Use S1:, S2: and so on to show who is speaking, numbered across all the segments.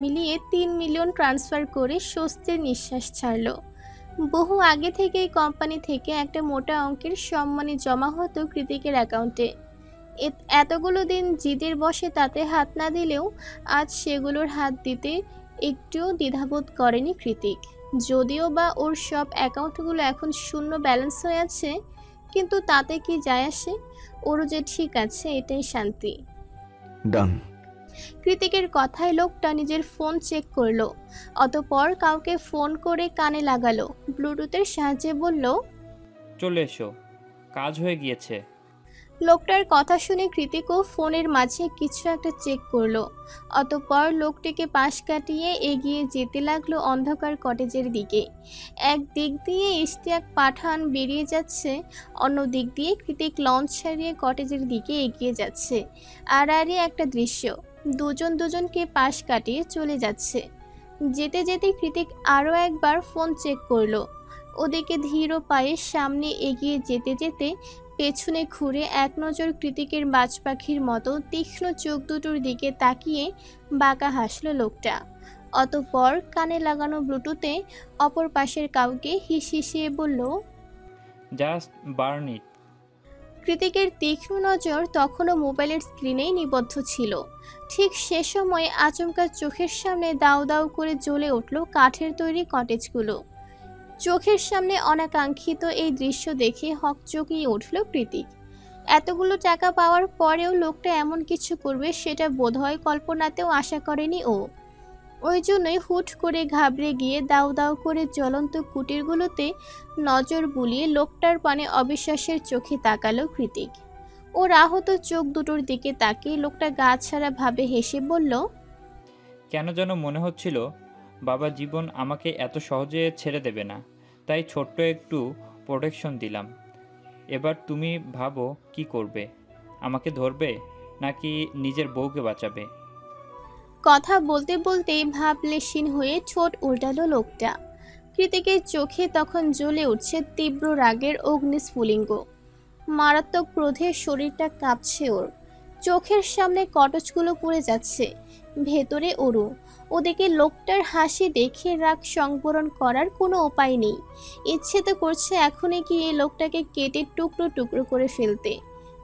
S1: মিলিয়ে ৩ million transfer করে স্বস্তির নিঃশ্বাস ছাড়ল। বহু আগে থেকেই কোম্পানি থেকে একটা মোটা অঙ্কের সম্মানী জমা হতো কৃতিকের অ্যাকাউন্টে। এতগুলো দিন জিদের বশে তাতে হাত না দিলেও আজ সেগুলোর হাত দিতে একটুও দ্বিধাবোধ করেনি কৃতিক। যদিও বা ওর সব অ্যাকাউন্টগুলো এখন শূন্য ব্যালেন্স হয়ে আছে, কিন্তু তাতে কি যায় আসে? ওরও যে ঠিক আছে, এটাই শান্তি।
S2: ডান।
S1: কৃতিকের কথায় লোকটা নিজের ফোন চেক করলো, অতঃপর কাউকে ফোন করে কানে লাগালো, ব্লুটুথের সাহায্যে বলল,
S3: চলে এসো, কাজ হয়ে গিয়েছে।
S1: লোকটার কথা শুনে কৃতিকও ফোনের মাঝে কিছু একটা চেক করলো, অতঃপর লোকটিকে পাশ কাটিয়ে এগিয়ে যেতে লাগলো অন্ধকার কটেজের দিকে। এক দিক দিয়ে ইশতিয়াক পাঠান বেরিয়ে যাচ্ছে, অন্য দিক দিয়ে কৃতিক লঞ্চ ছাড়িয়ে কটেজের দিকে এগিয়ে যাচ্ছে। আড়াআড়ি একটা দৃশ্য, দুজন দুজনকে পাশ কাটিয়ে চলে যাচ্ছে। যেতে যেতে কৃতিক আরও একবার ফোন চেক করলো। ওদিকে ধীর পায়ে সামনে এগিয়ে যেতে যেতে পেছনে ঘুরে এক নজর কৃতিকের বাজ পাখির মতো তীক্ষ্ণ চোখ দুটোর দিকে তাকিয়ে বাঁকা হাসল লোকটা। অতঃপর কানে লাগানো ব্লুটুথে অপর পাশের কাউকে হিসিয়ে বলল,
S3: জাস্ট বার্ন ইট।
S1: কৃতিকের তীক্ষ্ণ নজর তখনও মোবাইলের স্ক্রিনেই নিবদ্ধ ছিল। ঠিক সে সময় আচমকা চোখের সামনে দাউ দাউ করে জ্বলে উঠল কাঠের তৈরি কটেজগুলো। চোখের সামনে অনাকাঙ্ক্ষিত এই দৃশ্য দেখে হকচকিয়ে উঠল কৃতিক। এতগুলো টাকা পাওয়ার পরেও লোকটা এমন কিছু করবে সেটা বোধহয় কল্পনাতেও আশা করেনি ও। ওই জন্যই হুট করে ঘাবড়ে গিয়ে দাউ দাউ করে জ্বলন্ত কুটিরগুলোতে নজর বুলিয়ে লোকটার পানে অবিশ্বাসের চোখে তাকালো কৃতিক। ওর আহত চোখ দুটোর দিকে তাকিয়ে লোকটা গা ছাড়া ভাবে হেসে বলল,
S3: কেন যেন মনে হচ্ছিল বাবা জীবন আমাকে এত সহজে ছেড়ে দেবে না, তাই ছোট্ট একটু প্রোটেকশন দিলাম। এবার তুমি ভাবো কি করবে, আমাকে ধরবে নাকি নিজের বউকে বাঁচাবে?
S1: কথা বলতে বলতেই ভাবলেশীন হয়ে ঠোঁট উল্টালো লোকটা। কৃতিকের চোখে তখন জ্বলে উঠছে তীব্র রাগের অগ্নিস্ফুলিঙ্গ। মারাত্মক ক্রোধে শরীরটা কাঁপছে ওর। চোখের সামনে কটজগুলো পুড়ে যাচ্ছে, ভেতরে ওরও। ওদিকে লোকটার হাসি দেখে রাগ সংবরণ করার কোনো উপায় নেই। ইচ্ছে তো করছে এখনই কি এই লোকটাকে কেটে টুকরো টুকরো করে ফেলতে,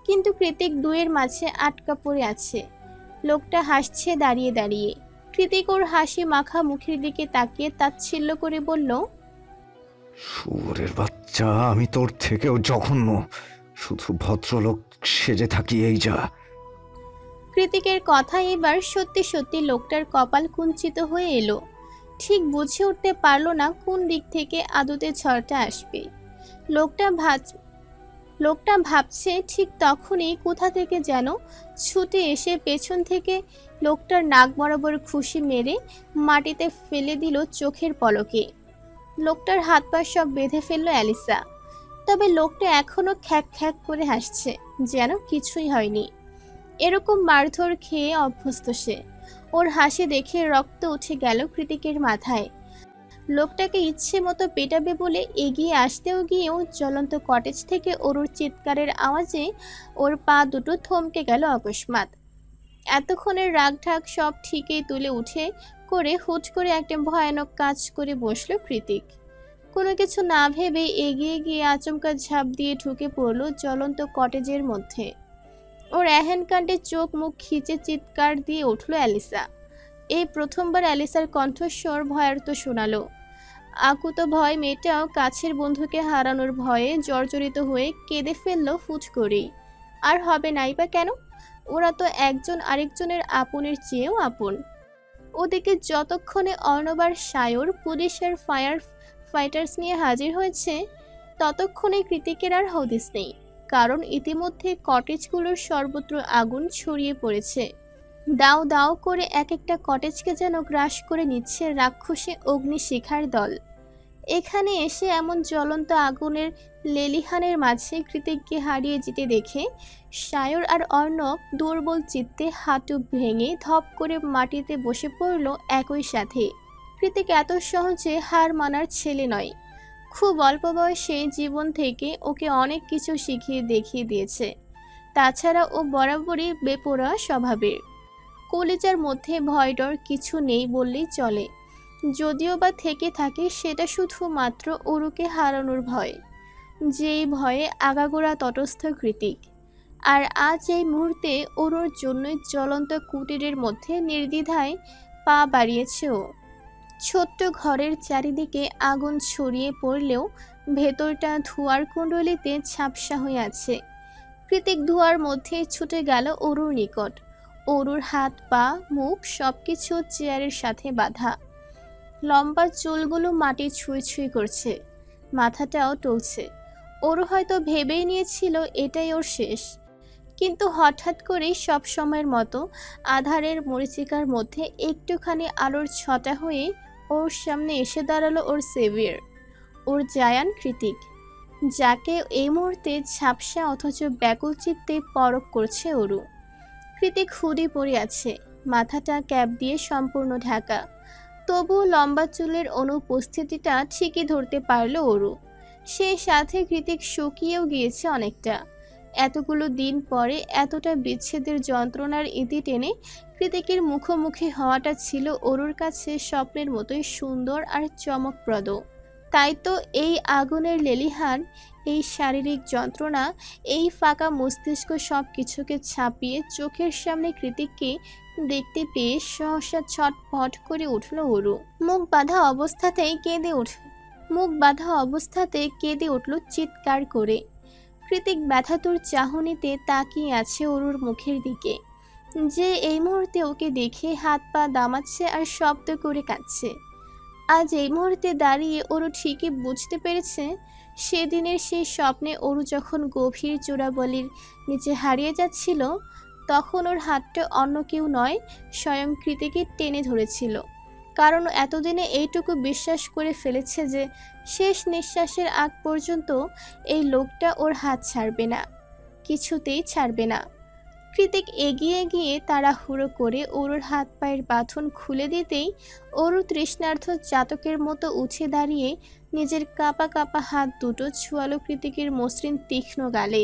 S1: কিন্তু কৃতিক দুয়ের মাঝে আটকা পড়ে আছে। লোকটা হাসছে দাঁড়িয়ে দাঁড়িয়ে। কৃতিক ওর হাসি মাখা মুখের দিকে তাকিয়ে তাচ্ছিল্য করে বলল,
S2: শুয়োরের বাচ্চা, আমি তোর থেকেও জঘন্য, শুধু ভদ্রলোক সেজে থাকি এই যা।
S1: কৃতিকের কথা এবার সত্যি সত্যি লোকটার কপাল কুঞ্চিত হয়ে এলো। ঠিক বুঝে উঠতে পারল না কোন দিক থেকে আদতে ঝড়টা আসবে। লোকটা লোকটা ভাবছে, ঠিক তখনই কোথা থেকে যেন ছুটে এসে পেছন থেকে লোকটার নাক বরাবর খুশি মেরে মাটিতে ফেলে দিল চোখের পলকে। লোকটার হাত পা সব বেঁধে ফেলল অ্যালিসা। তবে লোকটা এখনো খ্যাক খ্যাক করে হাসছে, যেন কিছুই হয়নি। এরকম মারধর খেয়ে অভ্যস্ত সে। ওর হাসি দেখে রক্ত উঠে গেল কৃতিকের মাথায়। লোকটাকে ইচ্ছে মতো পেটাবে বলে এগিয়ে আসতেও গিয়েও জ্বলন্ত কটেজ থেকে ওর চিৎকারের আওয়াজে ওর পা দুটো থমকে গেল অকস্মাৎ। এতক্ষণের রাগঢাক সব ঠিকই তুলে উঠে করে হুট করে একটা ভয়ানক কাজ করে বসলো কৃতিক। কোনো কিছু না ভেবে এগিয়ে গিয়ে আচমকা ঝাঁপ দিয়ে ঢুকে পড়ল জ্বলন্ত কটেজের মধ্যে। ওর এহেন কাণ্ডে চোখ মুখ খিচে চিৎকার দিয়ে উঠল অ্যালিসা। এই প্রথমবার অ্যালিসার কণ্ঠস্বর ভয়ার্ত শোনালো। আকুত ভয় মেয়েটাও কাছের বন্ধুকে হারানোর ভয়ে জর্জরিত হয়ে কেঁদে ফেলল ফুট করেই। আর হবে নাই বা কেন, ওরা তো একজন আরেকজনের আপনের চেয়েও আপন। ওদিকে যতক্ষণে অর্ণবার সায়র পুলিশের ফায়ার ফাইটার্স নিয়ে হাজির হয়েছে, ততক্ষণে কৃতিকের আর হদিস নেই। কারণ ইতিমধ্যে কটেজগুলোর সর্বত্র আগুন ছড়িয়ে পড়েছে। দাও দাও করে এক একটা কটেজকে যেন গ্রাস করে নিচ্ছে রাক্ষসী অগ্নিশিখার দল। এখানে এসে এমন জ্বলন্ত আগুনের লেলিহানের মাঝে কৃতিককে হারিয়ে যেতে দেখে সায়র আর অর্ণব দুর্বল চিত্তে হাঁটু ভেঙে ধপ করে মাটিতে বসে পড়ল একই সাথে। কৃতিক এত সহজে হার মানার ছেলে নয়। খুব অল্প বয়সে জীবন থেকে ওকে অনেক কিছু শিখিয়ে দেখিয়ে দিয়েছে। তাছাড়া ও বরাবরই বেপরোয়া স্বভাবের। কলিজার মধ্যে ভয় ডর কিছু নেই বললেই চলে, যদিও বা থেকে থাকে সেটা শুধুমাত্র অরুকে হারানোর ভয়, যেই ভয়ে আগাগোড়া তটস্থ কৃতিক। আর আজ এই মুহূর্তে অরুর জন্যই জ্বলন্ত কুটিরের মধ্যে নির্দ্বিধায় পা বাড়িয়েছে ও। ছোট্ট ঘরের চারিদিকে আগুন ছড়িয়ে পড়লেও ভেতরটা ধোঁয়ার কুণ্ডলিতে ঝাপসা হয়ে আছে। কৃতিক ধোঁয়ার মধ্যে ছুটে গেল অরুর নিকট। অরুর হাত পা মুখ সবকিছু চেয়ারের সাথে বাঁধা, লম্বা চুলগুলো মাটি ছুঁই ছুঁই করছে, মাথাটাও টলছে। অরু হয়তো ভেবেই নিয়েছিল এটাই ওর শেষ, কিন্তু হঠাৎ করেই সব সময়ের মতো আধারের মরীচিকার মধ্যে একটুখানি আলোর ছটা হয়ে ওর সামনে এসে দাঁড়ালো ওর সেভিয়ার, ওর জায়ান কৃতিক, যাকে এই মুহূর্তে ঝাপসা অথচ ব্যাকুল চিত্তে পরখ করছে অরু। কৃতিক হুডি পরে আছে, মাথাটা ক্যাপ দিয়ে সম্পূর্ণ ঢাকা, তবু লম্বা চুলের অনুপস্থিতিটা ঠিকই ধরতে পারল অরু। সেই সাথে কৃতিক শুকিয়েও গিয়েছে অনেকটা। এতগুলো দিন পরে এতটা বিচ্ছেদের যন্ত্রণার ইতি টেনে কৃতিকের মুখোমুখি হওয়াটা ছিল অরুর কাছে স্বপ্নের মতোই সুন্দর আর চমকপ্রদ। তাই তো এই আগুনের লেলিহান, এই শারীরিক যন্ত্রণা, এই ফাঁকা মস্তিষ্ক সব কিছুকে ছাপিয়ে চোখের সামনে কৃতিককে দেখতে পেয়ে সহসা ছটফট করে উঠল অরু। মুখ বাঁধা অবস্থাতে কেঁদে উঠল চিৎকার করে। কৃতিক ব্যথাতুর চাহনিতে তাকিয়ে আছে অরুর মুখের দিকে, যে এই মুহূর্তে ওকে দেখে হাত পা দামাচ্ছে আর শব্দ করে কাঁদছে। আজ এই মুহূর্তে দাঁড়িয়ে অরু ঠিকই বুঝতে পেরেছে, সেদিনের সেই স্বপ্নে অরু যখন গভীর চোরাবলির নিচে হারিয়ে যাচ্ছিল, তখন ওর হাতটা অন্য কেউ নয়, স্বয়ং কৃতিকে টেনে ধরেছিল। কারণ এতদিনে এইটুকু বিশ্বাস করে ফেলেছে যে শেষ নিঃশ্বাসের আগ পর্যন্ত এই লোকটা ওর হাত ছাড়বে না, কিছুতেই ছাড়বে না। কৃতিক এগিয়ে গিয়ে তাড়াহুড়ো করে অরুর হাত পায়ের বাঁধন খুলে দিতেই অরু তৃষ্ণার্থ চাতকের মতো উঠে দাঁড়িয়ে নিজের কাঁপা কাঁপা হাত দুটো ছুয়ালো কৃতিকের মসৃণ তীক্ষ্ণ গালে।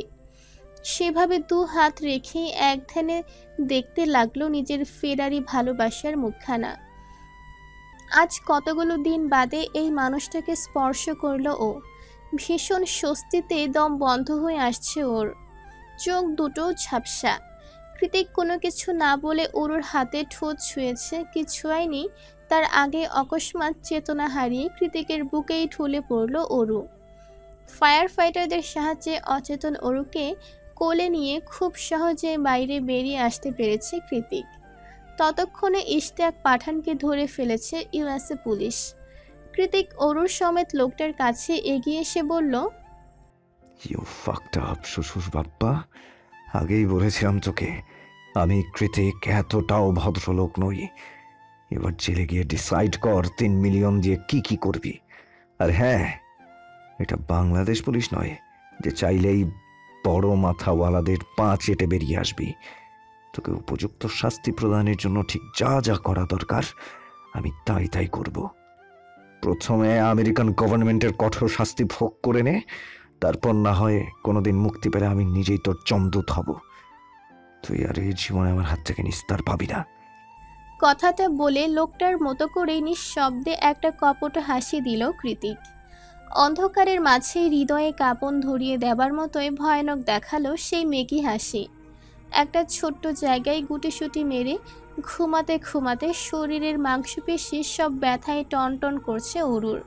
S1: সেভাবে দু হাত রেখেই এক ধ্যানে দেখতে লাগলো নিজের ফেরারি ভালোবাসার মুখখানা। আজ কতগুলো দিন বাদে এই মানুষটাকে স্পর্শ করলো ও। ভীষণ স্বস্তিতে দম বন্ধ হয়ে আসছে ওর, চোখ দুটো ঝাপসা। কৃতিক কোনো কিছু না বলে অরুর হাতে ঠোঁট ছুঁয়েছে, কি ছুঁয়ায়নি তার আগে অকস্মাৎ চেতনা হারিয়ে কৃতিকের বুকেই ঢলে পড়ল অরু। ফায়ার ফাইটারদের সাহায্যে অচেতন অরুকে কোলে নিয়ে খুব সহজে বাইরে বেরিয়ে আসতে পেরেছে কৃতিক। ততক্ষণে ইশতিয়াক পাঠানকে ধরে ফেলেছে ইউএসএ পুলিশ। কৃতিক অরুর সমেত লোকটার কাছে এগিয়ে এসে বলল,
S2: ইউ ফাকড আপ শ্বশুর বাপ্পা, আগেই বলেছিলাম তোকে আমি কৃতিক এতটাও ভদ্রলোক নই। এবার জেলে গিয়ে ডিসাইড কর 3 মিলিয়ন দিয়ে কি কি করবি। আর হ্যাঁ, এটা বাংলাদেশ পুলিশ নয় যে চাইলেই বড় মাথাওয়ালাদের পা চেটে বেরিয়ে আসবি। তোকে উপযুক্ত শাস্তি প্রদানের জন্য ঠিক যা যা করা দরকার আমি তাই তাই করব। প্রথমে আমেরিকান গভর্নমেন্টের কঠোর শাস্তি ভোগ করে নে, তারপর না হয় কোনোদিন মুক্তি পেলে আমি নিজেই তোর চমদূত হব। তুই আর এই জীবনে আমার হাত থেকে নিস্তার পাবি না।
S1: কথাটা বলে লোকটার মতো করে নিঃশব্দে একটা কপট হাসি দিল কৃতিক। অন্ধকারের মাঝে হৃদয়ে কাঁপন ধরিয়ে দেবার মতোই ভয়ানক দেখালো সেই মেকি হাসি। একটা ছোট্ট জায়গায় গুটিসুটি মেরে ঘুমাতে ঘুমাতে শরীরের মাংসপেশি সব ব্যথায় টনটন করছে অরুর,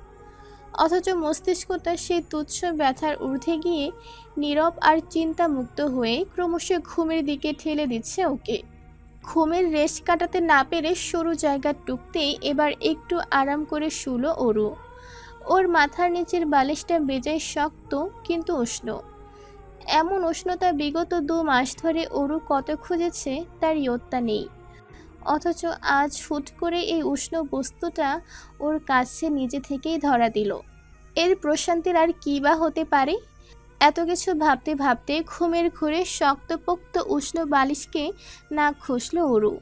S1: অথচ মস্তিষ্কটা সেই তুচ্ছ ব্যথার ঊর্ধ্বে গিয়ে নীরব আর চিন্তামুক্ত হয়ে ক্রমশ ঘুমের দিকে ঠেলে দিচ্ছে ওকে। ঘুমের রেশ কাটাতে না পেরে সরু জায়গার টুকতেই এবার একটু আরাম করে শুলো অরু। ওর মাথার নিচের বালিশটা বেজায় শক্ত কিন্তু উষ্ণ। এমন উষ্ণতা বিগত 2 মাস ধরে অরু কত খুঁজেছে তার ইয়ত্তা নেই, অথচ আজ হুট করে এই উষ্ণ বস্তুটা ওর কাছে নিজে থেকেই ধরা দিল। এর প্রশান্তির আর কী বা হতে পারে? এত কিছু ভাবতে ভাবতে ঘুমের ঘোরে শক্তপোক্ত উষ্ণ বালিশকে নাক ঘষল অরু।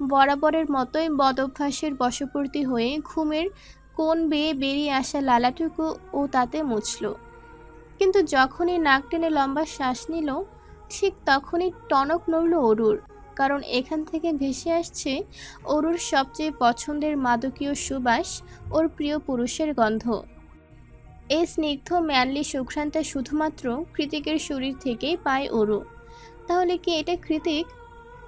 S1: বরাবরের মতোই বদভ্যাসের বশবর্তী হয়ে ঘুমের কোণ বেয়ে বেরিয়ে আসা লালাটুকু ও তাতে মুছল। কিন্তু যখনই নাক টেনে লম্বা শ্বাস নিল, ঠিক তখনই টনক নড়ল অরুর। কারণ এখান থেকে ভেসে আসছে অরুর সবচেয়ে পছন্দের মাদকীয় সুবাস, ওর প্রিয় পুরুষের গন্ধ। এই স্নিগ্ধ ম্যানলি সুঘ্রাণটা শুধুমাত্র কৃতিকের শরীর থেকেই পায় অরু। তাহলে কি এটা কৃতিক?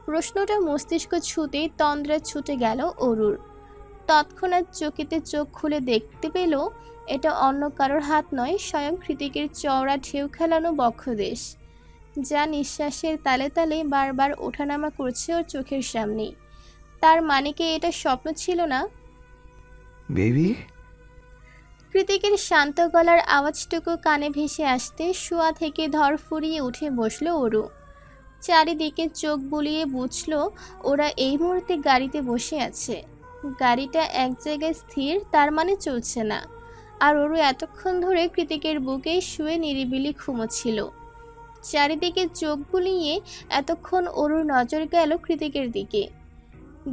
S1: প্রশ্নটা মস্তিষ্ক ছুতেই তন্দ্রা ছুটে গেল অরুর। তৎক্ষণাৎ চকিতে চোখ খুলে দেখতে পেল এটা অন্য কারোর হাত নয়, স্বয়ং কৃতিকের চওড়া ঢেউ খেলানো বক্ষদেশ, যা নিঃশ্বাসের তালে তালে বারবার ওঠানামা করছে ওর চোখের সামনে। তার মানে কি এটা স্বপ্ন ছিল না?
S2: বেবি,
S1: কৃতিকের শান্ত গলার আওয়াজটুকু কানে ভেসে আসতে শোয়া থেকে ধর ফুরিয়ে উঠে বসল অরু। চারিদিকে চোখ বুলিয়ে বুঝল ওরা এই মুহূর্তে গাড়িতে বসে আছে। গাড়িটা এক জায়গায় স্থির, তার মানে চলছে না। আর অরু এতক্ষণ ধরে কৃতিকের বুকেই শুয়ে নিরিবিলি ঘুমোচ্ছিল। চারিদিকে চোখ বুলিয়ে এতক্ষণ অরুর নজর গেল কৃতিকের দিকে,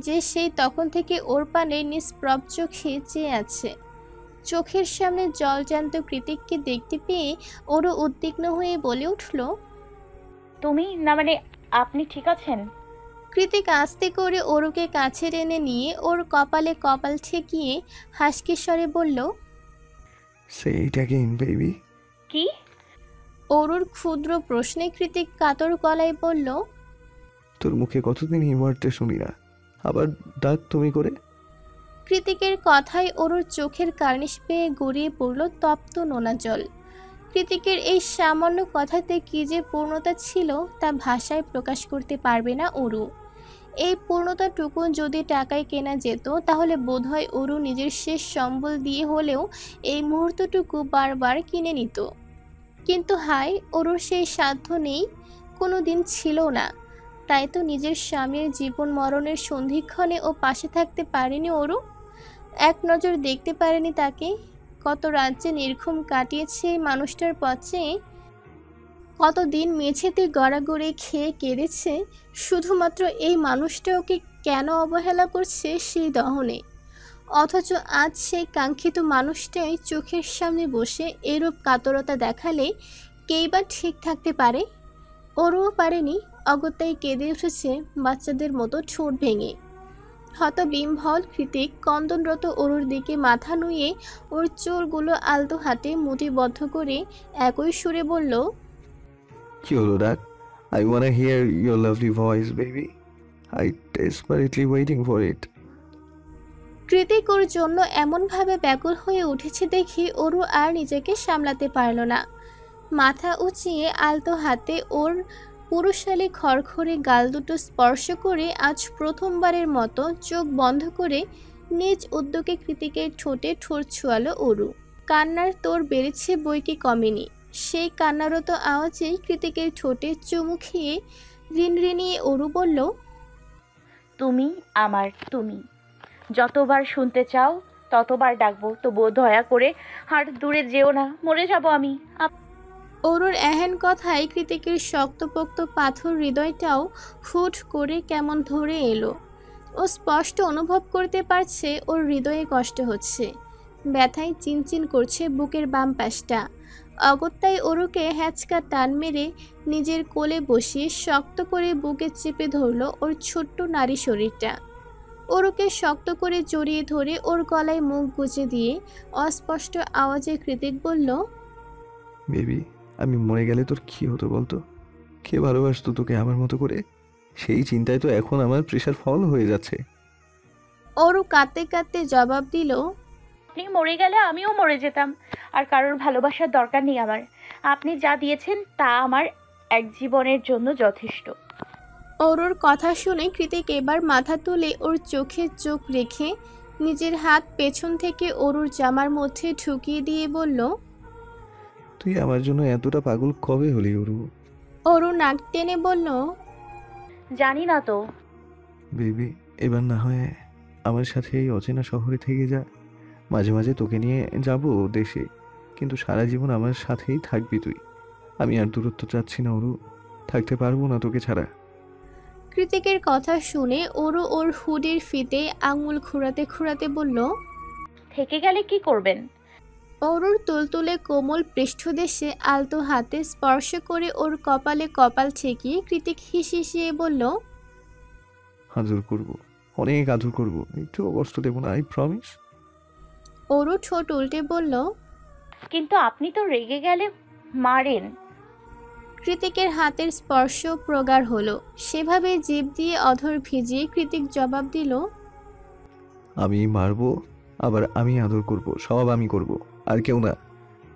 S1: যে সেই তখন থেকে ওর পানে নিষ্প্রভ চোখে চেয়ে আছে। চোখের সামনে জলজ্যান্ত কৃতিককে দেখতে পেয়ে ওরও উদ্বিগ্ন হয়ে বলে উঠল,
S4: তুমি না মানে আপনি ঠিক আছেন?
S1: কৃতিক আস্তে করে অরুকে কাছে টেনে নিয়ে ওর কপালে কপাল ঠেকিয়ে হাসকি স্বরে বলল,
S2: সে ইট অ্যাগেইন বেবি।
S4: কি?
S1: অরুর ক্ষুদ্র প্রশ্নে কৃতিক কাতর গলায় বলল,
S2: তোর মুখে কতদিন এই ওয়ার্ডটা শুনি না, আবার ডাক তুমি করে।
S1: কৃতিকের কথায় অরুর চোখের কার্নিশ পেয়ে গড়িয়ে পড়ল তপ্ত নোনা জল। কৃতিকের এই সামান্য কথাতে কী যে পূর্ণতা ছিল তা ভাষায় প্রকাশ করতে পারবে না অরু। এই পূর্ণতাটুকু যদি টাকায় কেনা যেত তাহলে বোধহয় অরু নিজের শেষ সম্বল দিয়ে হলেও এই মুহূর্তটুকু বারবার কিনে নিত। কিন্তু হায়, অরুর সেই সাধ্য নেই, কোনো দিন ছিল না। তাই তো নিজের স্বামীর জীবন মরণের সন্ধিক্ষণে ও পাশে থাকতে পারেনি অরু। এক নজর দেখতে পারেনি তাকে। কত রাজ্যে নির্ঘুম কাটিয়েছে এই মানুষটার পথে, কতদিন মেঝেতে গড়াগড়ি খেয়ে কেঁদেছে শুধুমাত্র এই মানুষটা ওকে কেন অবহেলা করছে সেই দহনে। অথচ আজ সেই কাঙ্ক্ষিত মানুষটাই চোখের সামনে বসে এরূপ কাতরতা দেখালে কেই বা ঠিক থাকতে পারে? ওরও পারেনি, অগত্যাই কেঁদে উঠেছে বাচ্চাদের মতো ঠোঁট ভেঙে। হতবিহ্বল কৃতিক কন্দনরত অরুর দিকে মাথা নুয়ে ওর চুলগুলো আলতো হাতে মুঠিবদ্ধ করে একই সুরে বলল,
S2: কি হলো ডাক? I wanna hear your lovely voice baby. I desperately waiting for it.
S1: Kritik ওর জন্য এমনভাবে ব্যাকুল হয়ে উঠেছে দেখে অরু আর নিজেকে সামলাতে পারল না। মাথা উঁচিয়ে আলতো হাতে ওর পুরুষালী খড়খড়ে গাল দুটো স্পর্শ করে আজ প্রথমবারের মতো চোখ বন্ধ করে নিজ উদ্যোগে কৃতিকের ঠোঁটে ঠোঁট ছোঁয়ালো অরু। কান্নার তোর বেড়েছে বই কি কমেনি। সেই কান্নারত আওয়াজেই কৃতিকের ঠোঁটে চুমু খেয়ে রিনরিনিয়ে অরু বলল,
S4: তুমি আমার, তুমি যতবার শুনতে চাও ততবার ডাকবো, তবুও দয়া করে আর দূরে যেও না, মরে যাব আমি।
S1: অরুর এহেন কথায় কৃতিকের শক্তপোক্ত পাথর হৃদয়টাও হুট করে কেমন ধরে এলো। ও স্পষ্ট অনুভব করতে পারছে ওর হৃদয়ে কষ্ট হচ্ছে, ব্যথায় চিনচিন করছে বুকের বাম পাশটা। অগত্যাই অরুকে হ্যাচকা টান মেরে নিজের কোলে বসিয়ে শক্ত করে বুকে চেপে ধরল ওর ছোট্ট নারী শরীরটা। অরুকে শক্ত করে জড়িয়ে ধরে ওর গলায় মুখ গুজে দিয়ে অস্পষ্ট আওয়াজে কৃতিক বলল,
S2: বেবি, আমি মরে গেলে তোর কি হতো বলতো? কে ভালোবাসতো তোকে আমার মতো করে? সেই চিন্তায় তো এখন আমার প্রেশার ফল হয়ে যাচ্ছে।
S1: অরু কাঁদতে কাঁদতে জবাব দিল,
S4: আপনি মরে গেলে আমিও মরে যেতাম, আর কারোর ভালোবাসার দরকার নেই আমার। আপনি যা দিয়েছেন তা আমার এক জীবনের জন্য যথেষ্ট।
S1: অরুর কথা শুনে কৃতিক এবার মাথা তুলে ওর চোখে চোখ রেখে নিজের হাত পেছন থেকে অরুর জামার মধ্যে ঢুকিয়ে দিয়ে বলল,
S2: তুই আমার জন্য এতটা পাগল কবে হলি অরু?
S1: অরু নাক টেনে বলল,
S4: জানি না তো।
S2: বেবি, এবার না হয় আমার সাথে এই অচেনা শহরে থেকে যা। মাঝে মাঝে তোকে নিয়ে যাব দেশে, কিন্তু সারা জীবন আমার সাথেই থাকবি তুই। আমি আর দূরত্ব চাচ্ছি না অরু, থাকতে পারবো না তোকে ছাড়া।
S1: কৃতিকের কথা শুনে অরু ওর হুডির ফিতে আঙুল ঘুরাতে ঘুরাতে বলল,
S4: থেকে গেলে কি করবেন?
S1: অরুর তুলতুলে কোমল পৃষ্ঠদেশে আলতো হাতে স্পর্শ করে ওর কপালে কপাল ঠেকিয়ে কৃতিক হিসিয়ে বলল,
S2: আদর করব, অনেক আদর করব, একটুও কষ্ট দেবো না, আই প্রমিস।
S1: ওরও ঠোঁট উল্টে বলল।
S4: কিন্তু আপনি তো রেগে গেলে মারেন।
S1: কৃতিকের হাতের স্পর্শ প্রগাঢ় হলো। সেভাবে জিভ দিয়ে অধর ভিজিয়ে কৃতিক জবাব দিল।
S2: আমি মারবো, আবার আমি আদর করব, সব আমি করব, আর কেউ না।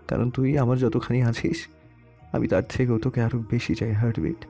S2: কারণ তুই আমার যতখানি আছিস, আমি তার থেকেও তোকে আরো বেশি চাই, হার্টবিট।